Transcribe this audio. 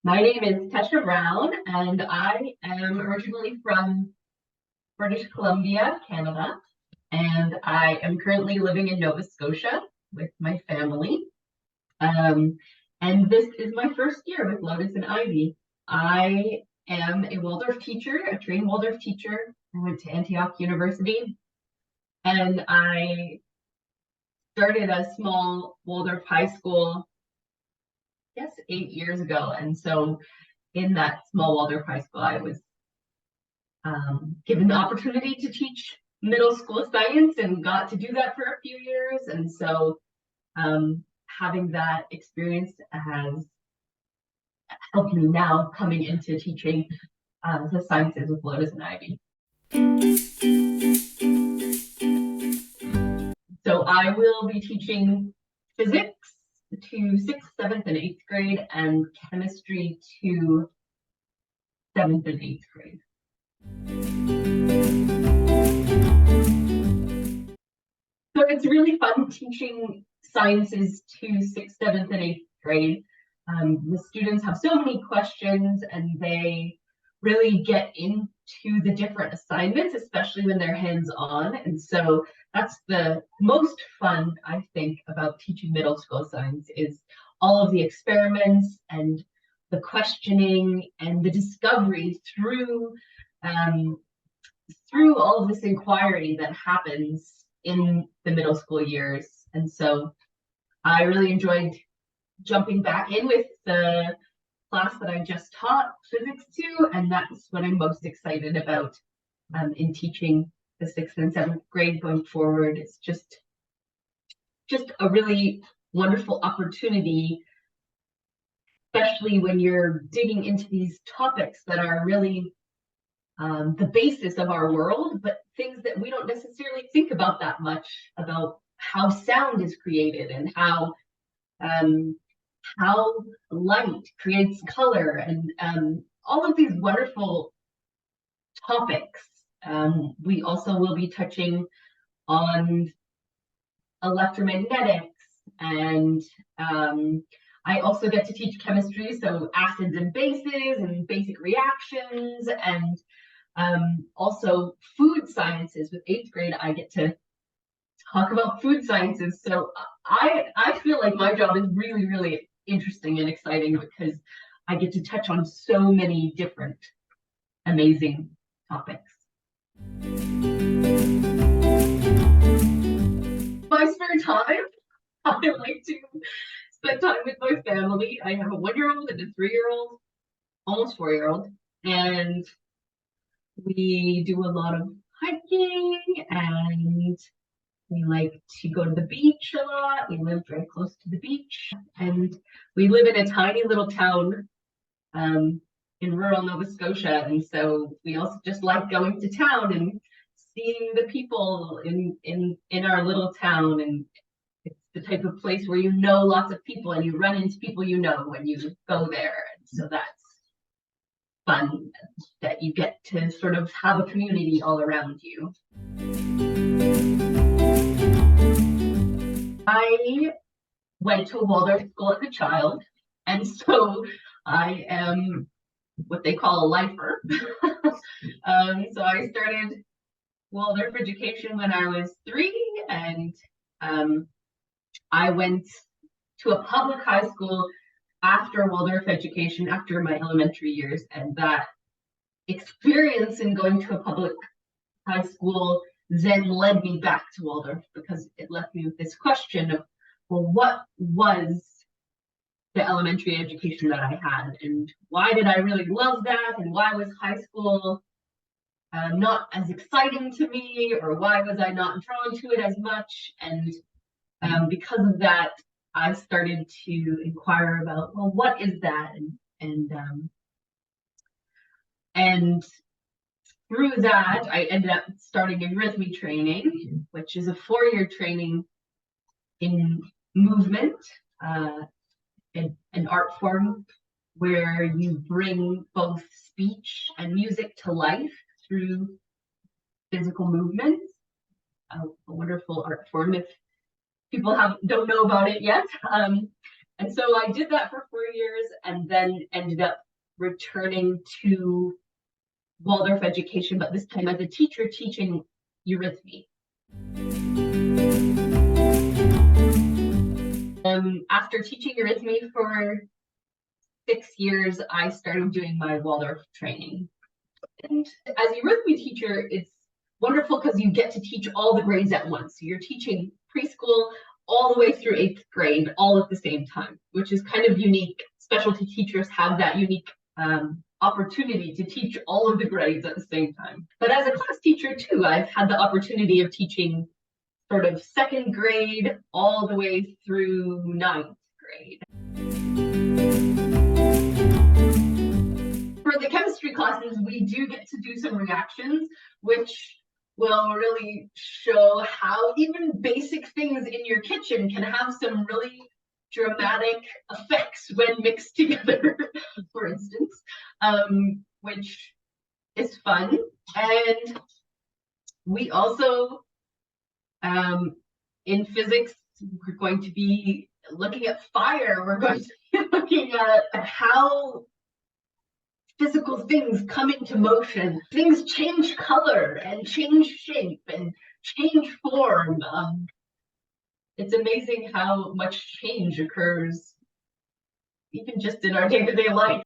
My name is Tesia Brown, and I am originally from British Columbia, Canada, and I am currently living in Nova Scotia with my family. Um, and this is my first year with Lotus and Ivy. I am a Waldorf teacher, a trained Waldorf teacher. I went to Antioch University, and I started a small Waldorf high school, I guess 8 years ago. And so in that small Waldorf high school, I was given the opportunity to teach middle school science and got to do that for a few years. And so having that experience has helped me now coming into teaching the sciences with Lotus and Ivy. So I will be teaching physics to 6th, 7th, and 8th grade, and chemistry to 7th and 8th grade. So it's really fun teaching sciences to 6th, 7th, and 8th grade. The students have so many questions, and they really get into the different assignments, especially when they're hands-on. And so that's the most fun, I think, about teaching middle school science, is all of the experiments and the questioning and the discovery through all of this inquiry that happens in the middle school years. And so I really enjoyed jumping back in with the class that I just taught physics to, and that's what I'm most excited about in teaching the 6th and 7th grade going forward. It's just a really wonderful opportunity, especially when you're digging into these topics that are really the basis of our world, but things that we don't necessarily think about that much, about how sound is created and how light creates color, and all of these wonderful topics. We also will be touching on electromagnetics, and I also get to teach chemistry, so acids and bases and basic reactions, and also food sciences. With 8th grade, I get to talk about food sciences. So I feel like my job is really, really interesting and exciting because I get to touch on so many different amazing topics. My spare time, I like to spend time with my family. I have a 1-year-old and a 3-year-old, almost 4-year-old, and we do a lot of hiking, and we like to go to the beach a lot. We live very close to the beach, and we live in a tiny little town in rural Nova Scotia, and so we also just like going to town and seeing the people in our little town. And it's the type of place where you know lots of people and you run into people you know when you go there, and so that's fun, that you get to sort of have a community all around you. I went to a Waldorf school as a child, and so I am what they call a lifer. So I started Waldorf education when I was 3, and I went to a public high school after Waldorf education, after my elementary years, and that experience in going to a public high school then led me back to Waldorf, because it left me with this question of, well, what was the elementary education that I had, and why did I really love that, and why was high school not as exciting to me, or why was I not drawn to it as much? And because of that, I started to inquire about, well, what is that? And through that, I ended up starting in rhythmic training, which is a 4-year training in movement, an art form where you bring both speech and music to life through physical movements. A wonderful art form if people don't know about it yet. And so I did that for 4 years and then ended up returning to Waldorf education, but this time as a teacher teaching eurythmy. After teaching eurythmy for 6 years, I started doing my Waldorf training. And as a eurythmy teacher, it's wonderful because you get to teach all the grades at once. So you're teaching preschool all the way through 8th grade, all at the same time, which is kind of unique. Specialty teachers have that unique opportunity to teach all of the grades at the same time. But as a class teacher too, I've had the opportunity of teaching sort of 2nd grade all the way through 9th grade. For the chemistry classes, we do get to do some reactions, which will really show how even basic things in your kitchen can have some really dramatic effects when mixed together, for instance, which is fun. And we also, in physics, we're going to be looking at fire. We're going to be looking at how physical things come into motion. Things change color and change shape and change form. It's amazing how much change occurs even just in our day-to-day life.